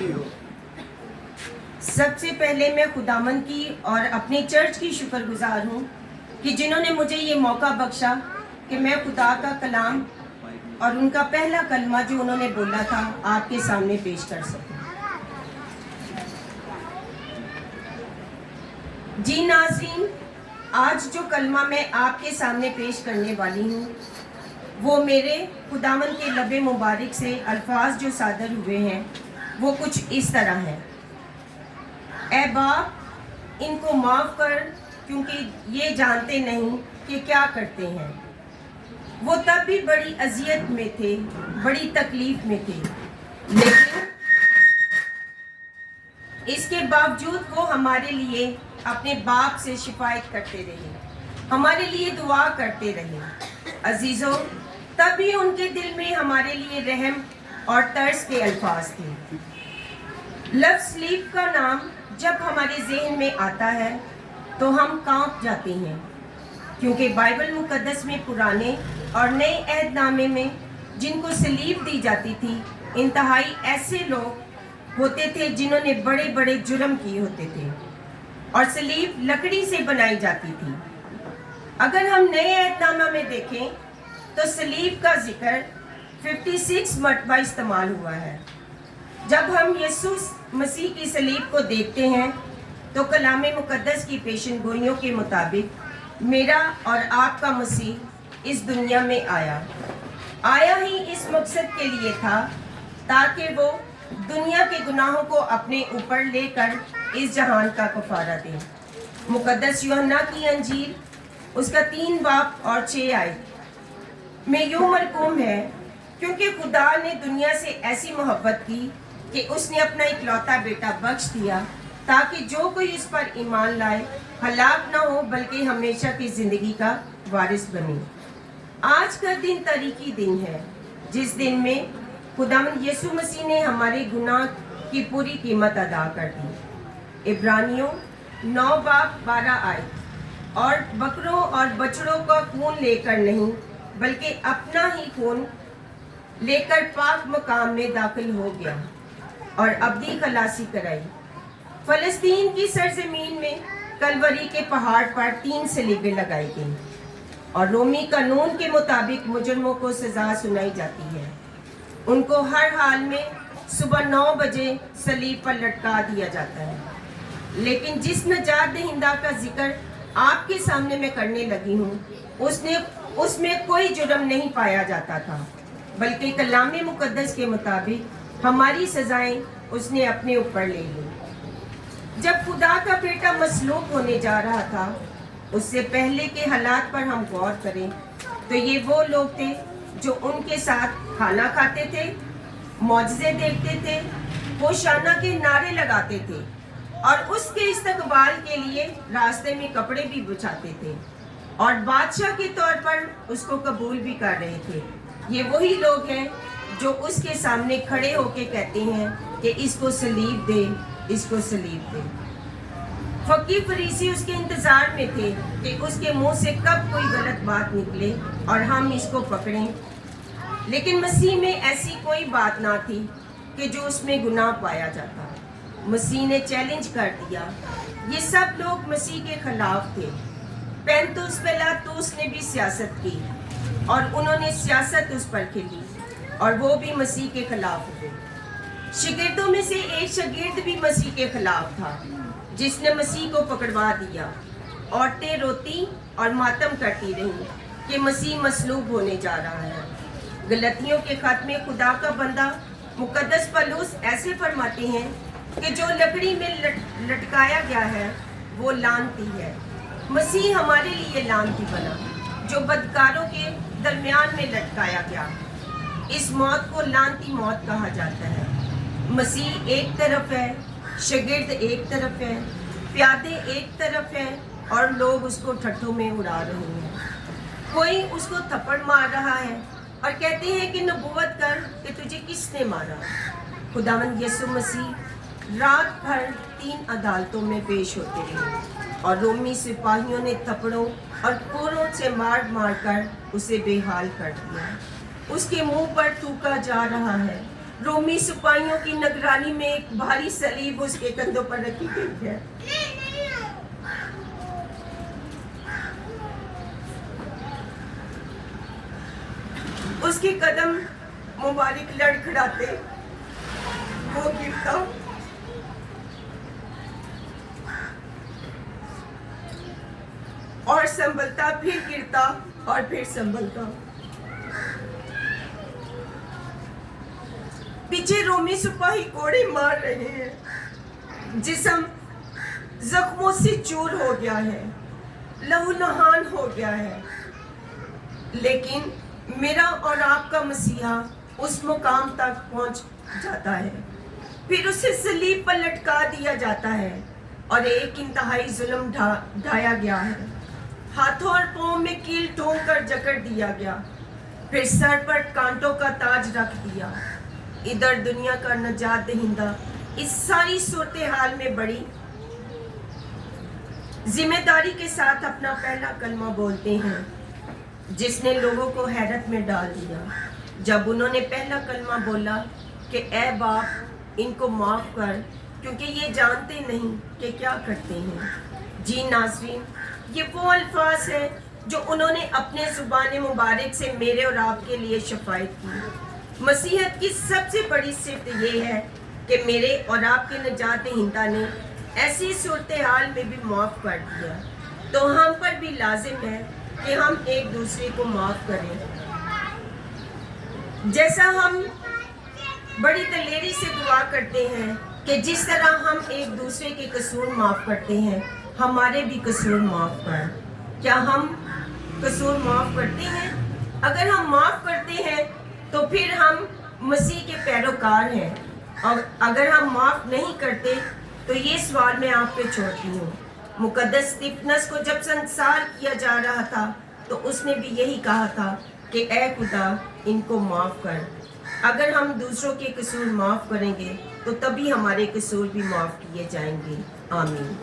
करती हो? सबसे पहले मैं खुदावंद की और अपने चर्च की शुक्रगुजार हूँ कि जिन्होंने मुझे ये मौका बख्शा कि मैं खुदा का कलाम और उनका पहला कलमा जो उन्होंने बोला था आपके सामने पेश कर सकूं। जी नाज़रीन, आज जो कलमा मैं आपके सामने पेश करने वाली हूँ वो मेरे खुदावंद के लबे मुबारक से अल्फाज जो सादर हुए हैं वो कुछ इस तरह है। ऐ बाप, इनको माफ़ कर क्योंकि ये जानते नहीं कि क्या करते हैं। वो तब भी बड़ी अजियत में थे, बड़ी तकलीफ में थे, लेकिन इसके बावजूद वो हमारे लिए अपने बाप से शिकायत करते रहे, हमारे लिए दुआ करते रहे। अजीज़ों, तभी उनके दिल में हमारे लिए रहम और तर्स के अल्फाज थे। लफ्ज़ स्लीप का नाम जब हमारे ज़हन में आता है तो हम कांप जाते हैं, क्योंकि बाइबल मुकद्दस में पुराने और नए अहदनामे में जिनको सलीब दी जाती थी, इंतहाई ऐसे लोग होते थे जिन्होंने बड़े बड़े जुर्म किए होते थे और सलीब लकड़ी से बनाई जाती थी। अगर हम नए अहदनामा में देखें तो सलीब का जिक्र 56 मरतबा इस्तेमाल हुआ है। जब हम यीशु मसीह की सलीब को देखते हैं तो कलामे मुकद्दस की पेशनगोइयों के मुताबिक मेरा और आपका मसीह इस दुनिया में आया ही इस मकसद के लिए था ताकि वो दुनिया के गुनाहों को अपने ऊपर लेकर इस जहान का कफारा दे। मुकद्दस यूहन्ना की अंजील उसका 3 बाब और 6 आयत में यूं मरकूम है, क्योंकि खुदा ने दुनिया से ऐसी मोहब्बत की कि उसने अपना इकलौता बेटा बख्श दिया ताकि जो कोई इस पर ईमान लाए हलाक ना हो बल्कि हमेशा की जिंदगी का वारिस बने। आज का दिन तारीखी दिन है जिस दिन में खुदावंद यीशु मसीह ने हमारे गुनाह की पूरी कीमत अदा कर दी। इब्रानियों 9 बाब 12 आयत, और बकरों और बछड़ों का खून लेकर नहीं बल्कि अपना ही खून लेकर पाक मकाम में दाखिल हो गया और अब्दी खलासी कराई। फलस्तीन की सरजमीन में कलवरी के पहाड़ पर 3 सलीबें लगाई गईं और रोमी कानून के मुताबिक मुजरमों को सजा सुनाई जाती है। उनको हर हाल में सुबह 9 बजे सलीब पर लटका दिया जाता है। लेकिन जिस नजात दहिंदा का जिक्र आपके सामने मैं करने लगी हूँ उसमें कोई जुर्म नहीं पाया जाता था, बल्कि कलामे मुकद्दस के मुताबिक हमारी सजाएं उसने अपने ऊपर ले ली। जब खुदा का बेटा मसलूब होने जा रहा था, उससे पहले के हालात पर हम गौर करें तो ये वो लोग थे जो उनके साथ खाना खाते थे, मौजज़े देखते थे, होशाना के नारे लगाते थे और उसके इस्तकबाल के लिए रास्ते में कपड़े भी बिछाते थे और बादशाह के तौर पर उसको कबूल भी कर रहे थे। ये वही लोग हैं जो उसके सामने खड़े होके कहते हैं कि इसको सलीब दे, इसको सलीब दे। फकीर फरीसी उसके इंतजार में थे कि उसके मुंह से कब कोई गलत बात निकले और हम इसको पकड़ें, लेकिन मसीह में ऐसी कोई बात ना थी कि जो उसमें गुनाह पाया जाता। मसीह ने चैलेंज कर दिया। ये सब लोग मसीह के खिलाफ थे। पेंतुस पिलातुस ने भी सियासत की और उन्होंने सियासत उस पर खेली और वो भी मसीह के खिलाफ हुए। शागिर्दों में से एक शागिर्द भी मसीह के खिलाफ था जिसने मसीह को पकड़वा दिया। औरतें रोती और मातम करती रहीं कि मसीह मसलूब होने जा रहा है। गलतियों के खत में खुदा का बंदा मुकद्दस पौलुस ऐसे फरमाते हैं कि जो लकड़ी में लटकाया गया है वो लानती है। मसीह हमारे लिए लानती बना जो बदकारों के दरमियान में लटकाया गया। इस मौत को लानती मौत कहा जाता है। मसीह एक तरफ है, शागिर्द एक तरफ है, प्यादे एक तरफ है और लोग उसको ठट्ठों में उड़ा रहे हैं। कोई उसको थप्पड़ मार रहा है और कहते हैं कि नबूवत कर कि तुझे किसने मारा। खुदावंद यीशु मसीह रात भर 3 अदालतों में पेश होते रहे और रोमी सिपाहियों ने थप्पड़ों और कोरों से मार मार कर उसे बेहाल कर दिया। उसके मुंह पर थूका जा रहा है, रोमी सिपाहियों की निगरानी में एक भारी सलीब उसके कंधों पर रखी गई है। उसके कदम मुबारक लड़खड़ाते वो गिरता और संभलता, फिर गिरता और फिर संभलता। पीछे रोमी सिपाही कोड़े मार रहे हैं। जिस्म जख्मों से चूर हो गया है, लहूलुहान हो गया है, लेकिन मेरा और आपका मसीहा उस मुकाम तक पहुंच जाता है। फिर उसे सलीब पर लटका दिया जाता है और एक इंतहाई जुल्म ढाया गया है। हाथों और पांव में कील ठोंक कर जकड़ दिया गया, फिर सर पर कांटों का ताज रख दिया। इधर दुनिया का नजात दहिंदा इस सारी सूरत हाल में बड़ी जिम्मेदारी के साथ अपना पहला कलमा बोलते हैं, जिसने लोगों को हैरत में डाल दिया जब उन्होंने पहला कलमा बोला कि ऐ बाप इनको माफ़ कर, क्योंकि ये जानते नहीं कि क्या करते हैं। जी नाज़रीन, ये वो अल्फाज है जो उन्होंने अपने ज़ुबान मुबारक से मेरे और आपके लिए शफायत की। मसीहत की सबसे बड़ी सिफ़त ये है कि मेरे और आपके नजात हिंदा ने ऐसी सूरत हाल में भी माफ़ कर दिया, तो हम पर भी लाजिम है कि हम एक दूसरे को माफ़ करें। जैसा हम बड़ी दलेरी से दुआ करते हैं कि जिस तरह हम एक दूसरे के कसूर माफ़ करते हैं, हमारे भी कसूर माफ़ कर। क्या हम कसूर माफ़ करते हैं? अगर हम माफ़ करते हैं तो फिर हम मसीह के पैरोकार हैं, और अगर हम माफ़ नहीं करते तो ये सवाल मैं आप पे छोड़ती हूँ। मुकद्दस स्तिफनस को जब संसार किया जा रहा था तो उसने भी यही कहा था कि ऐ खुदा इनको माफ़ कर। अगर हम दूसरों के कसूर माफ़ करेंगे तो तभी हमारे कसूर भी माफ़ किए जाएंगे। आमीन।